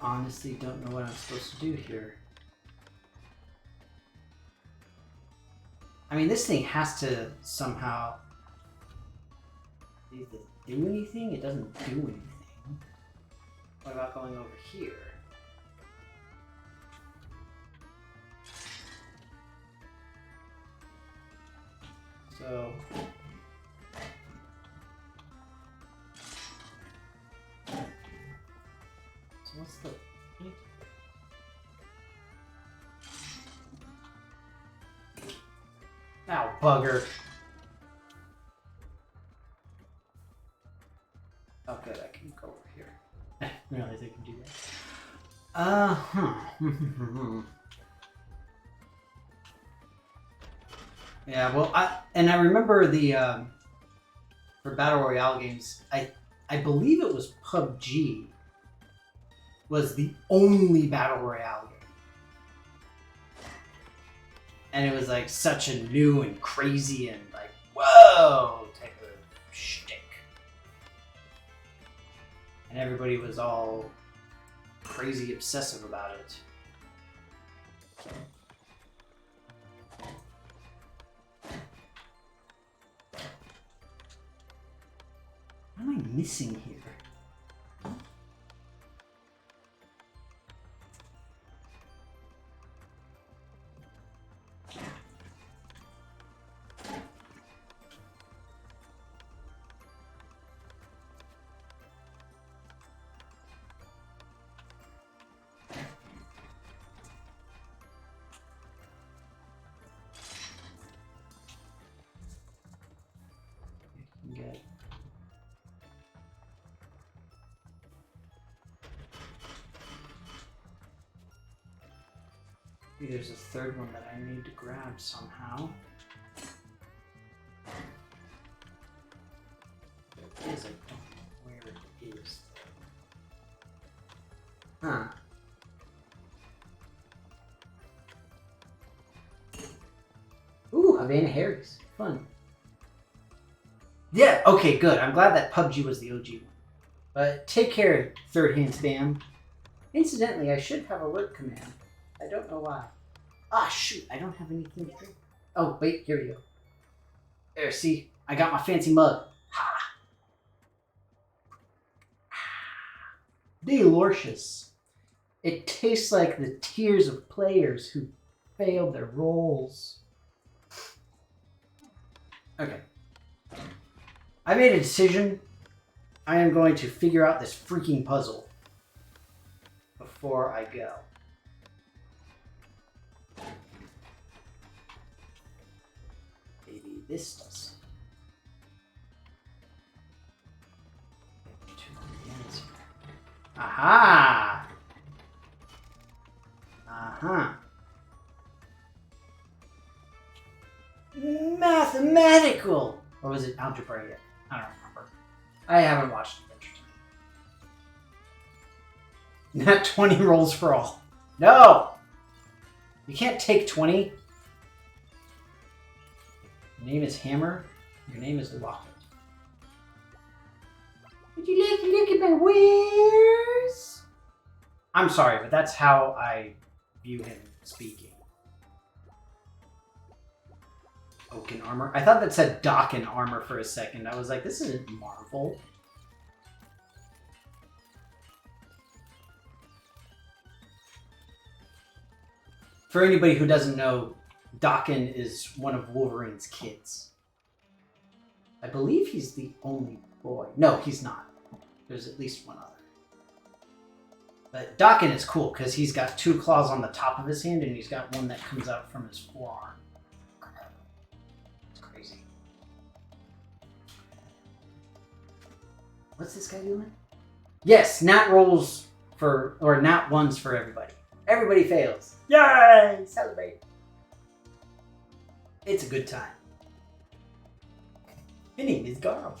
Honestly, don't know what I'm supposed to do here. I mean, this thing has to somehow either do anything. It doesn't do anything. What about going over here? So what's the point? Ow, bugger. Oh, good, I can go over here. I didn't realize I can do that. Yeah, well, I remember the for Battle Royale games, I believe it was PUBG was the only Battle Royale game. And it was like such a new and crazy and like, whoa, type of shtick. And everybody was all crazy obsessive about it. What am I missing here? Get maybe there's a third one that I need to grab somehow. There is, I don't know where it is. Huh. Ooh, Havana Harry's. Fun. Yeah, okay, good. I'm glad that PUBG was the OG one. But take care, Third Hand Spam. Incidentally, I should have alert command. I don't know why. Ah, shoot, I don't have anything to drink. Oh, wait, here we go. There, see? I got my fancy mug. Ha! Delicious. It tastes like the tears of players who failed their roles. Okay. I made a decision. I am going to figure out this freaking puzzle before I go. Maybe this does. Aha! Aha! Mathematical! Or was it algebra yet? I don't remember. I haven't watched Adventure Time. Not 20 rolls for all. No! You can't take 20. Your name is Hammer. Your name is Locket. Would you like to look at my wares? I'm sorry, but that's how I view him speaking. Oaken armor. I thought that said Dokken armor for a second. I was like, this isn't Marvel. For anybody who doesn't know, Dokken is one of Wolverine's kids. I believe he's the only boy. No, he's not. There's at least one other. But Dokken is cool because he's got 2 claws on the top of his hand and he's got one that comes out from his forearm. It's crazy. What's this guy doing? Yes, nat rolls for, or nat ones for everybody. Everybody fails. Yay! Celebrate. It's a good time. My name is Garl.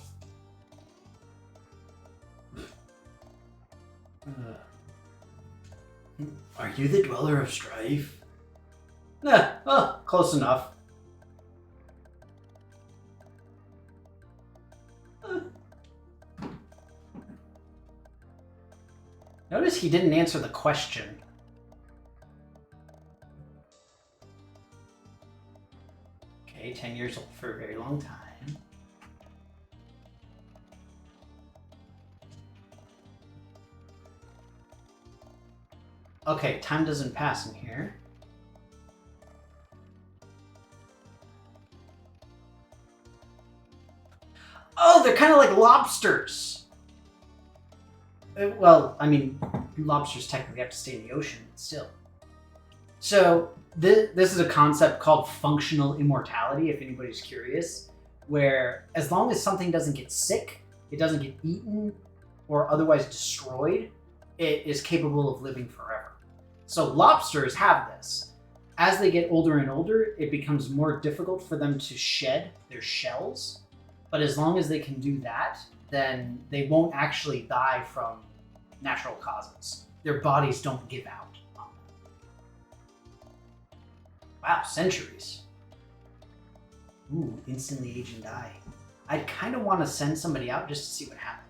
Are you the Dweller of Strife? Nah, oh, close enough. Notice he didn't answer the question. Okay, 10 years old for a very long time. Okay, time doesn't pass in here. Oh, they're kind of like lobsters. Well, I mean, lobsters technically have to stay in the ocean, but still. So, this is a concept called functional immortality, if anybody's curious, where as long as something doesn't get sick, it doesn't get eaten, or otherwise destroyed, it is capable of living forever. So lobsters have this. As they get older and older, it becomes more difficult for them to shed their shells. But as long as they can do that, then they won't actually die from natural causes. Their bodies don't give out on them. Wow, centuries. Ooh, instantly age and die. I'd kind of want to send somebody out just to see what happens.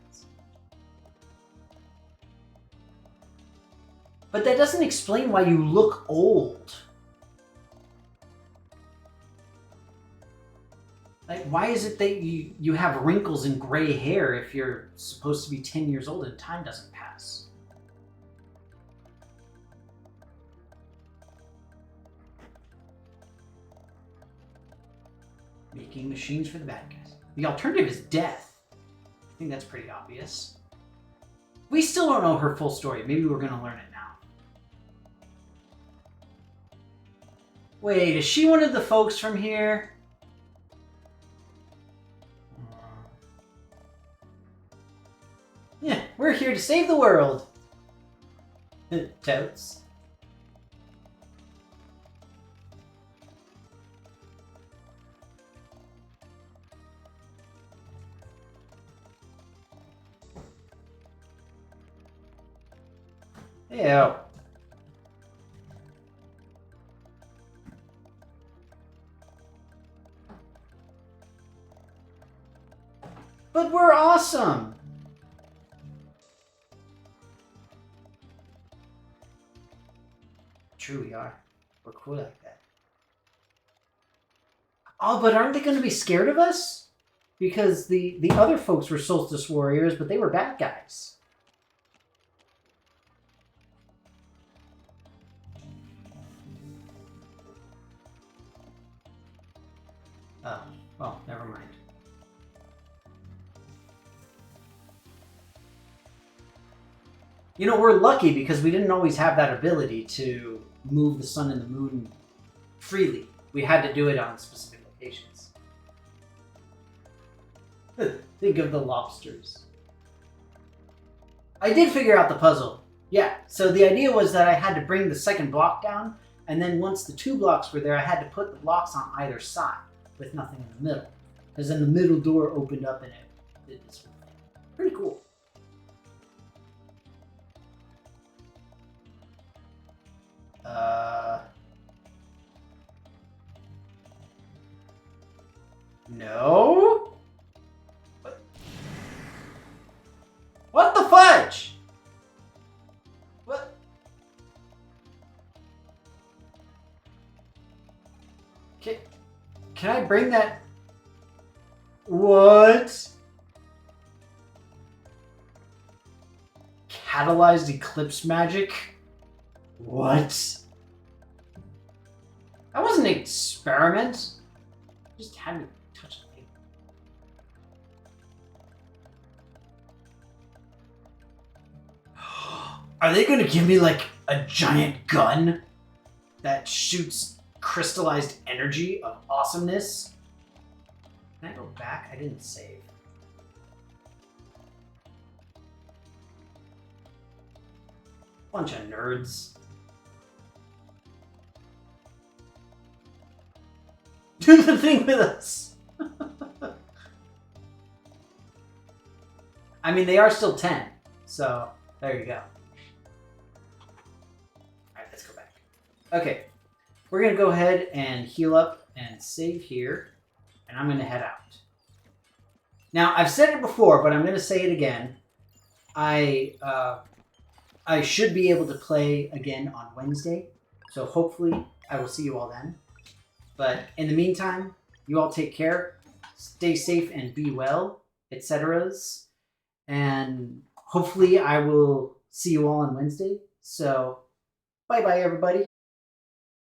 But that doesn't explain why you look old. Like, why is it that you have wrinkles and gray hair if you're supposed to be 10 years old and time doesn't pass? Making machines for the bad guys. The alternative is death. I think that's pretty obvious. We still don't know her full story. Maybe we're going to learn it now. Wait, is she one of the folks from here? Yeah, we're here to save the world. Totes. Ew. But we're awesome! True, we are. We're cool like that. Oh, but aren't they going to be scared of us? Because the other folks were Solstice Warriors, but they were bad guys. Oh, well, never mind. You know, we're lucky because we didn't always have that ability to move the sun and the moon freely. We had to do it on specific locations. Think of the lobsters. I did figure out the puzzle. Yeah, so the idea was that I had to bring the second block down, and then once the 2 blocks were there, I had to put the blocks on either side with nothing in the middle. Because then the middle door opened up and it did this thing. Pretty cool. No? What the fudge? What? Can I bring that? What? Catalyzed eclipse magic? What? That wasn't an experiment. Just had me touch the thing. Are they gonna give me like a giant gun that shoots crystallized energy of awesomeness? Can I go back? I didn't save. Bunch of nerds. Do the thing with us. I mean, they are still 10, so there you go. Alright, let's go back. Okay, we're going to go ahead and heal up and save here, and I'm going to head out. Now, I've said it before, but I'm going to say it again. I should be able to play again on Wednesday, so hopefully I will see you all then. But in the meantime, you all take care, stay safe and be well, etc. And hopefully I will see you all on Wednesday. So, bye-bye, everybody.